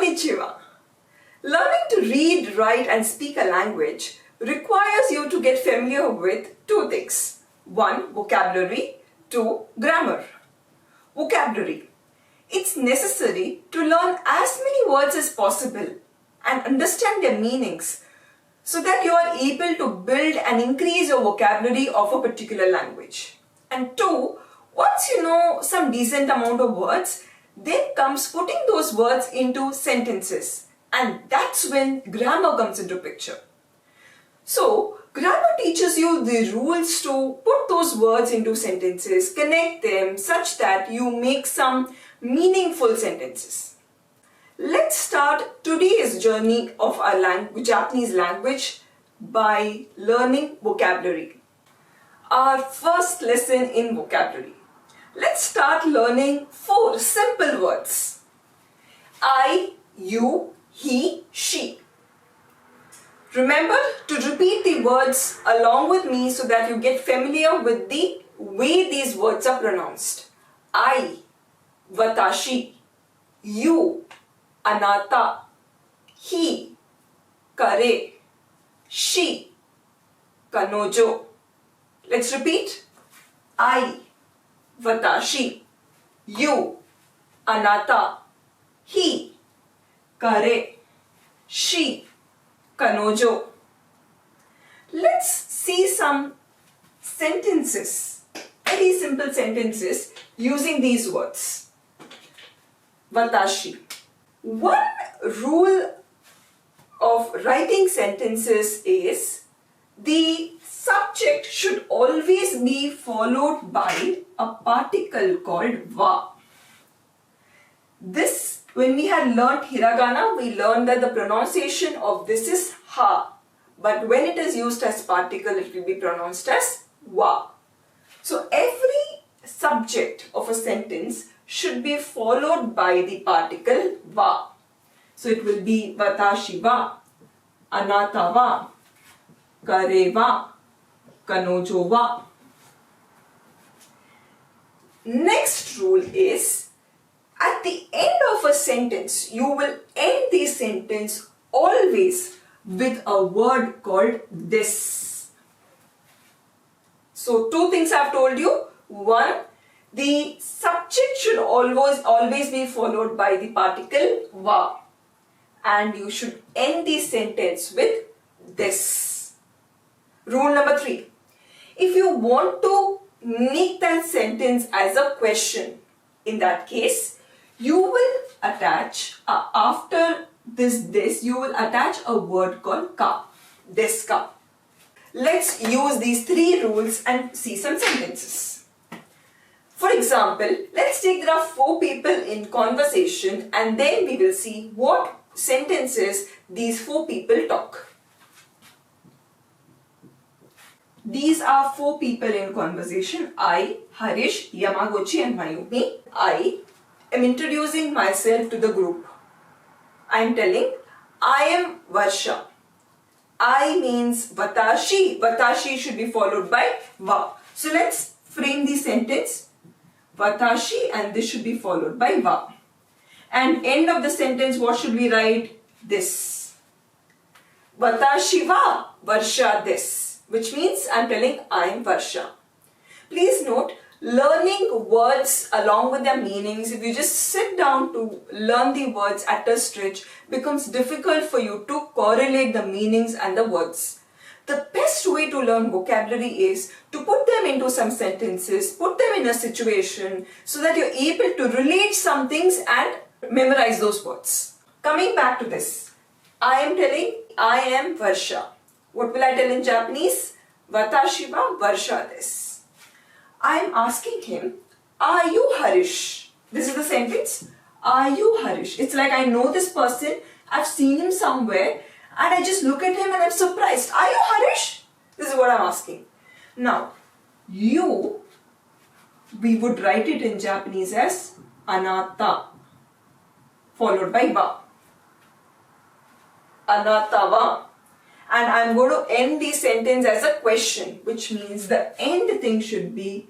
Konnichiwa. Learning to read, write and speak a language requires you to get familiar with two things. 1. Vocabulary. 2. Grammar. Vocabulary. It's necessary to learn as many words as possible and understand their meanings so that you are able to build and increase your vocabulary of a particular language. And 2. Once you know some decent amount of words, then comes putting those words into sentences, and that's when grammar comes into picture. So, grammar teaches you the rules to put those words into sentences, connect them such that you make some meaningful sentences. Let's start today's journey of our Japanese language by learning vocabulary. Our first lesson in vocabulary. Let's start learning 4 simple words. I, you, he, she. Remember to repeat the words along with me so that you get familiar with the way these words are pronounced. I, watashi, you, anata, he, kare, she, kanojo. Let's repeat. I, watashi, you, anata, he, kare, she, kanojo. Let's see some sentences, very simple sentences using these words. Watashi. One rule of writing sentences is the subject should always be followed by a particle called wa. This, when we had learnt hiragana, we learned that the pronunciation of this is ha. But when it is used as particle, it will be pronounced as wa. So every subject of a sentence should be followed by the particle wa. So it will be watashi wa, anata wa, kare wa, kanojo wa. Next rule is, at the end of a sentence, you will end the sentence always with a word called this. So 2 things I have told you. 1, the subject should always be followed by the particle wa, and you should end the sentence with this. Rule number 3. If you want to make that sentence as a question, in that case, you will attach, after this, you will attach a word called ka, this ka. Let's use these 3 rules and see some sentences. For example, let's take there are 4 people in conversation and then we will see what sentences these 4 people talk. These are 4 people in conversation. I, Harish, Yamaguchi and Mayumi. I am introducing myself to the group. I am telling, I am Varsha. I means watashi. Watashi should be followed by wa. So let's frame the sentence. Watashi, and this should be followed by wa. And end of the sentence, what should we write? This. Watashi wa Varsha this. Which means I am telling I am Varsha. Please note, learning words along with their meanings, if you just sit down to learn the words at a stretch, becomes difficult for you to correlate the meanings and the words. The best way to learn vocabulary is to put them into some sentences, put them in a situation so that you're able to relate some things and memorize those words. Coming back to this, I am telling I am Varsha. What will I tell in Japanese? Watashi wa Varsha desu. I am asking him, are you Harish? This is the sentence. Are you Harish? It's like I know this person, I've seen him somewhere, and I just look at him and I'm surprised. Are you Harish? This is what I'm asking. Now, you, we would write it in Japanese as anata, followed by wa. Anata wa. And I'm going to end the sentence as a question, which means the end thing should be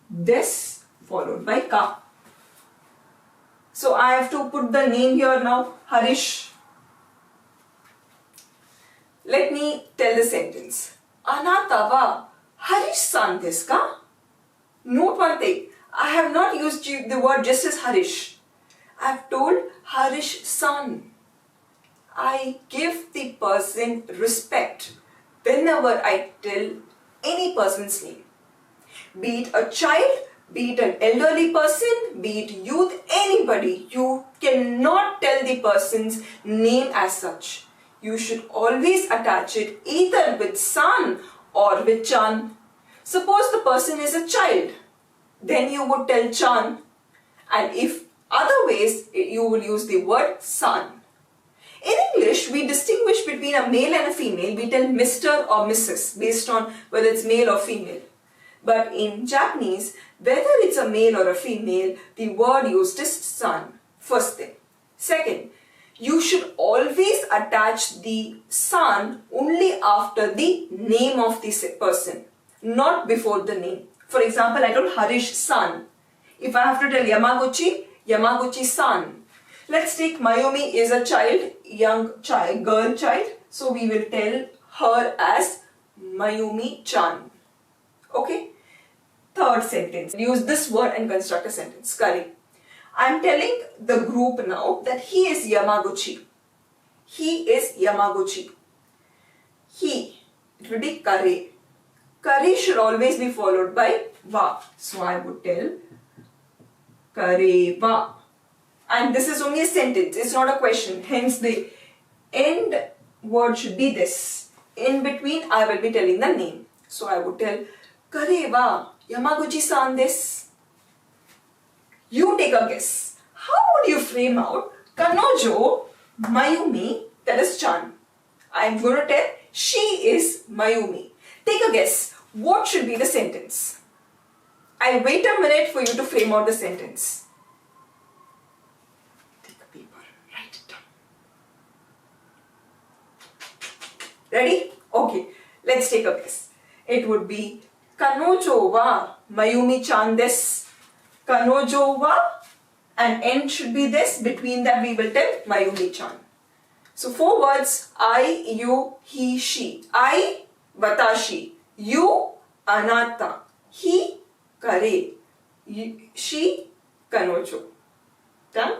this followed by ka. So I have to put the name here now, Harish. Let me tell the sentence. Anata wa Harish-san desu ka? Note one thing. I have not used the word just as Harish. I have told Harish-san. I give the person respect whenever I tell any person's name. Be it a child, be it an elderly person, be it youth, anybody, you cannot tell the person's name as such. You should always attach it either with san or with chan. Suppose the person is a child, then you would tell chan, and if other ways, you will use the word san. In English, we distinguish between a male and a female. We tell Mr. or Mrs. based on whether it's male or female. But in Japanese, whether it's a male or a female, the word used is san. First thing. Second, you should always attach the san only after the name of the person, not before the name. For example, I told Harish san. If I have to tell Yamaguchi, Yamaguchi san. Let's take Mayumi is a child, young child, girl child. So we will tell her as Mayumi chan. Okay? Third sentence. Use this word and construct a sentence. Kare. I am telling the group now that he is Yamaguchi. He is Yamaguchi. He. It will be kare. Kare should always be followed by wa. So I would tell kare wa. And this is only a sentence. It's not a question. Hence the end word should be this. In between I will be telling the name. So I would tell kare wa Yamaguchi-san desu. You take a guess. How would you frame out Kanojo Mayumi, that is Chan? I am going to tell she is Mayumi. Take a guess. What should be the sentence? I'll wait a minute for you to frame out the sentence. Take a paper, write it down. Ready? Okay, let's take a guess. It would be Kanojo wa Mayumi-chan desu. Kanojo wa, and end should be this. Between that we will tell Mayumi-chan. So 4 words: I, you, he, she. I, watashi. You, anata. He, kare. She, kanojo. Done?